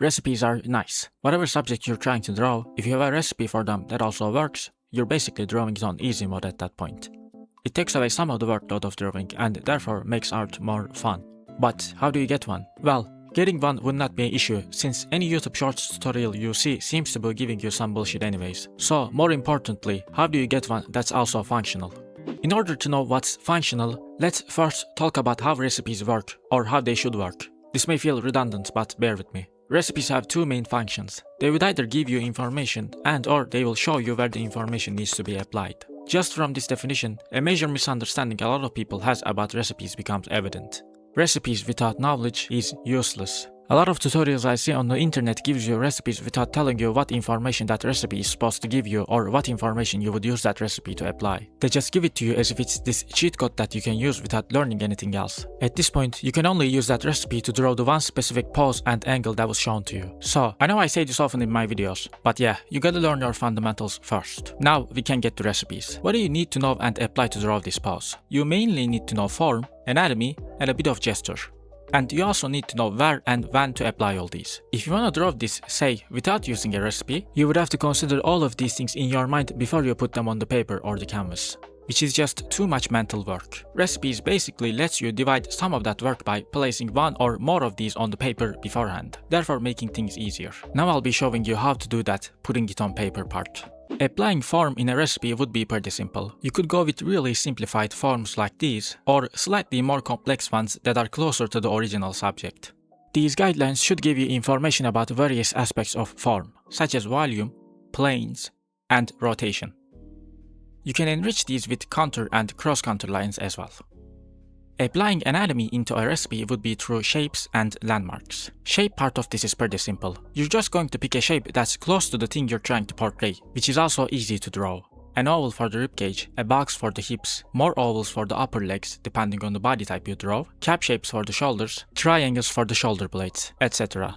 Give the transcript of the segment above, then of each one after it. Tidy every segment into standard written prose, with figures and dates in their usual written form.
Recipes are nice. Whatever subject you're trying to draw, if you have a recipe for them that also works, you're basically drawing it on easy mode at that point. It takes away some of the workload of drawing and therefore makes art more fun. But how do you get one? Well, getting one would not be an issue since any YouTube Shorts tutorial you see seems to be giving you some bullshit anyways. So more importantly, how do you get one that's also functional? In order to know what's functional, let's first talk about how recipes work or how they should work. This may feel redundant, but bear with me. Recipes have two main functions. They would either give you information or they will show you where the information needs to be applied. Just from this definition, a major misunderstanding a lot of people has about recipes becomes evident. Recipes without knowledge is useless. A lot of tutorials I see on the internet gives you recipes without telling you what information that recipe is supposed to give you or what information you would use that recipe to apply. They just give it to you as if it's this cheat code that you can use without learning anything else. At this point, you can only use that recipe to draw the one specific pose and angle that was shown to you. So, I know I say this often in my videos, but yeah, you gotta learn your fundamentals first. Now we can get to recipes. What do you need to know and apply to draw this pose? You mainly need to know form, anatomy, and a bit of gesture. And you also need to know where and when to apply all these. If you want to draw this, say, without using a recipe, you would have to consider all of these things in your mind before you put them on the paper or the canvas, which is just too much mental work. Recipes basically lets you divide some of that work by placing one or more of these on the paper beforehand, therefore making things easier. Now I'll be showing you how to do that putting it on paper part. Applying form in a recipe would be pretty simple. You could go with really simplified forms like these, or slightly more complex ones that are closer to the original subject. These guidelines should give you information about various aspects of form, such as volume, planes, and rotation. You can enrich these with contour and cross-contour lines as well. Applying anatomy into a recipe would be through shapes and landmarks. Shape part of this is pretty simple. You're just going to pick a shape that's close to the thing you're trying to portray, which is also easy to draw. An oval for the ribcage, a box for the hips, more ovals for the upper legs depending on the body type you draw, cap shapes for the shoulders, triangles for the shoulder blades, etc.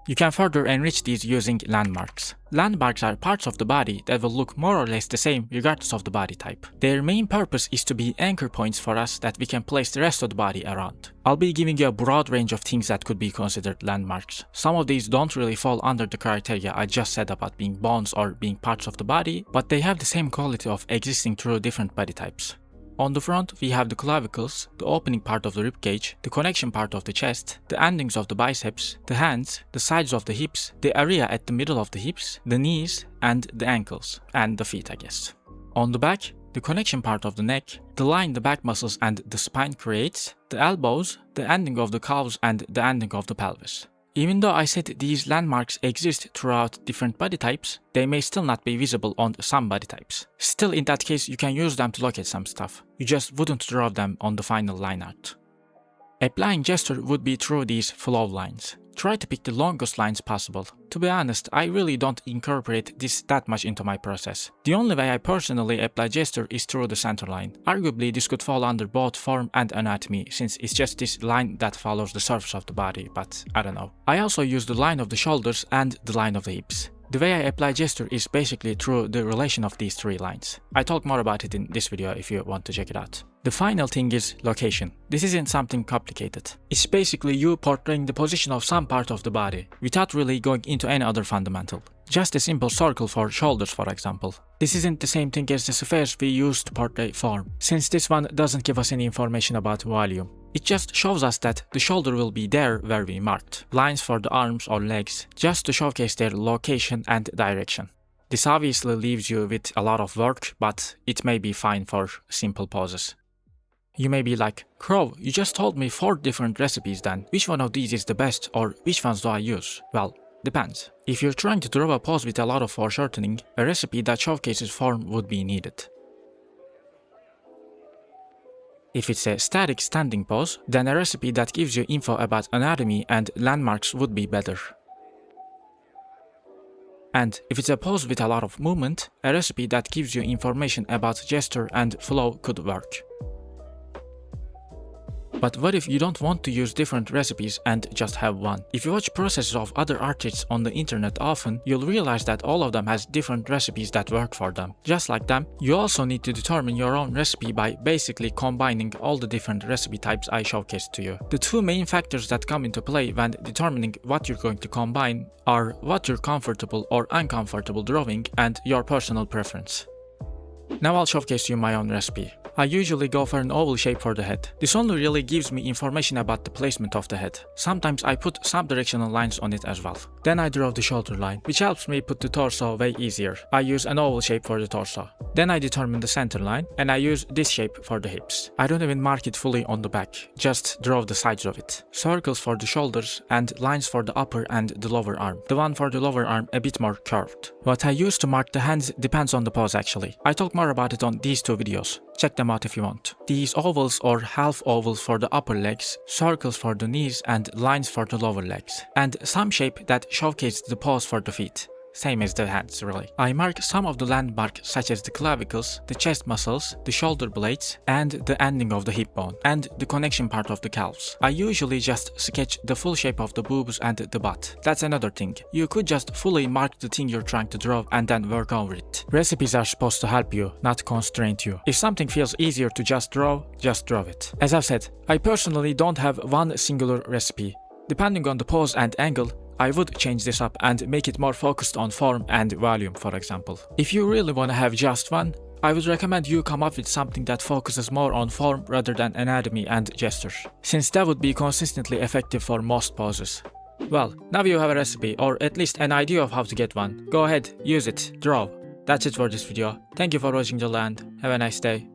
You can further enrich these using landmarks. Landmarks are parts of the body that will look more or less the same regardless of the body type. Their main purpose is to be anchor points for us that we can place the rest of the body around. I'll be giving you a broad range of things that could be considered landmarks. Some of these don't really fall under the criteria I just said about being bones or being parts of the body, but they have the same quality of existing through different body types. On the front, we have the clavicles, the opening part of the ribcage, the connection part of the chest, the endings of the biceps, the hands, the sides of the hips, the area at the middle of the hips, the knees, and the ankles, and the feet, I guess. On the back, the connection part of the neck, the line the back muscles and the spine creates, the elbows, the ending of the calves, and the ending of the pelvis. Even though I said these landmarks exist throughout different body types, they may still not be visible on some body types. Still, in that case, you can use them to locate some stuff. You just wouldn't draw them on the final line art. Applying gesture would be through these flow lines. Try to pick the longest lines possible. To be honest, I really don't incorporate this that much into my process. The only way I personally apply gesture is through the center line. Arguably, this could fall under both form and anatomy, since it's just this line that follows the surface of the body, but I don't know. I also use the line of the shoulders and the line of the hips. The way I apply gesture is basically through the relation of these three lines. I talk more about it in this video if you want to check it out. The final thing is location. This isn't something complicated. It's basically you portraying the position of some part of the body, without really going into any other fundamental. Just a simple circle for shoulders, for example. This isn't the same thing as the spheres we use to portray form, since this one doesn't give us any information about volume. It just shows us that the shoulder will be there where we marked. Lines for the arms or legs, just to showcase their location and direction. This obviously leaves you with a lot of work, but it may be fine for simple poses. You may be like, Crow, you just told me 4 different recipes then. Which one of these is the best, or which ones do I use? Well, depends. If you're trying to draw a pose with a lot of foreshortening, a recipe that showcases form would be needed. If it's a static standing pose, then a recipe that gives you info about anatomy and landmarks would be better. And if it's a pose with a lot of movement, a recipe that gives you information about gesture and flow could work. But what if you don't want to use different recipes and just have one? If you watch processes of other artists on the internet often, you'll realize that all of them has different recipes that work for them. Just like them, you also need to determine your own recipe by basically combining all the different recipe types I showcased to you. The two main factors that come into play when determining what you're going to combine are what you're comfortable or uncomfortable drawing and your personal preference. Now I'll showcase you my own recipe. I usually go for an oval shape for the head. This only really gives me information about the placement of the head. Sometimes I put some directional lines on it as well. Then I draw the shoulder line, which helps me put the torso way easier. I use an oval shape for the torso. Then I determine the center line, and I use this shape for the hips. I don't even mark it fully on the back, just draw the sides of it. Circles for the shoulders and lines for the upper and the lower arm. The one for the lower arm a bit more curved. What I use to mark the hands depends on the pose actually. I talk more about it on these two videos. Check them out if you want. These ovals or half ovals for the upper legs, circles for the knees and lines for the lower legs. And some shape that showcases the pose for the feet. Same as the hands, really. I mark some of the landmarks such as the clavicles, the chest muscles, the shoulder blades, and the ending of the hip bone, and the connection part of the calves. I usually just sketch the full shape of the boobs and the butt. That's another thing. You could just fully mark the thing you're trying to draw and then work over it. Recipes are supposed to help you, not constrain you. If something feels easier to just draw it. As I've said, I personally don't have one singular recipe. Depending on the pose and angle, I would change this up and make it more focused on form and volume, for example. If you really want to have just one, I would recommend you come up with something that focuses more on form rather than anatomy and gesture, since that would be consistently effective for most poses. Well, now you have a recipe, or at least an idea of how to get one. Go ahead, use it, draw. That's it for this video. Thank you for watching till the end. Have a nice day.